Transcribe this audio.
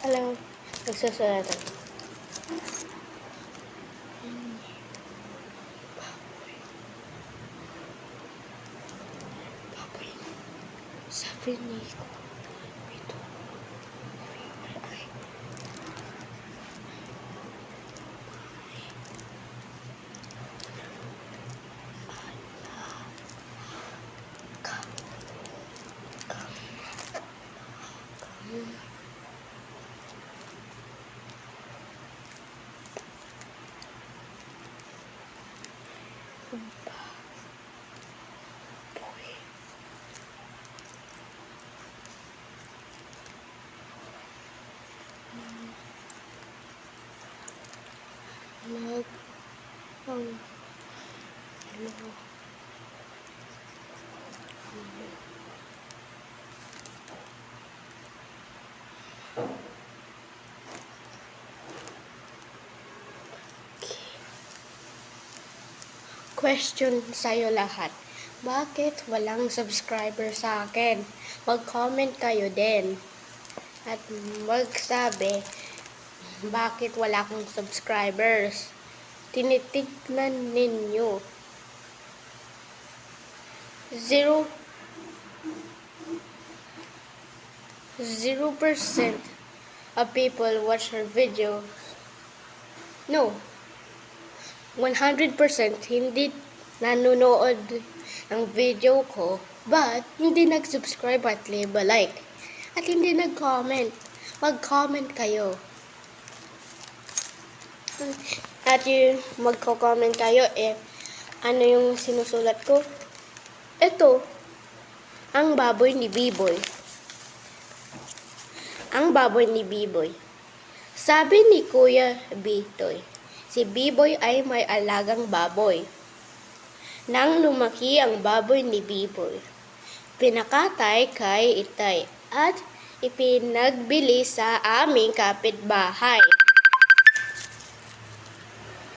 Hello. Nagsusulat ako. Baboy. Sabi ni ko. Ito. Ay. Question sa'yo lahat. Bakit walang subscriber sa akin? Mag-comment kayo din. At magsabi, bakit wala akong subscribers? Tinitignan ninyo. 0% of people watch her videos. No. 100% hindi nanonood ng video ko, but hindi nag-subscribe at leave a like. At hindi nag-comment. Mag-comment kayo. At yung magko-comment kayo, ano yung sinusulat ko? Ito, ang baboy ni Biboy. Ang baboy ni Biboy. Sabi ni Kuya Bitoy, si Biboy ay may alagang baboy. Nang lumaki ang baboy ni Biboy, pinakatay kay Itay at ipinagbili sa aming kapitbahay.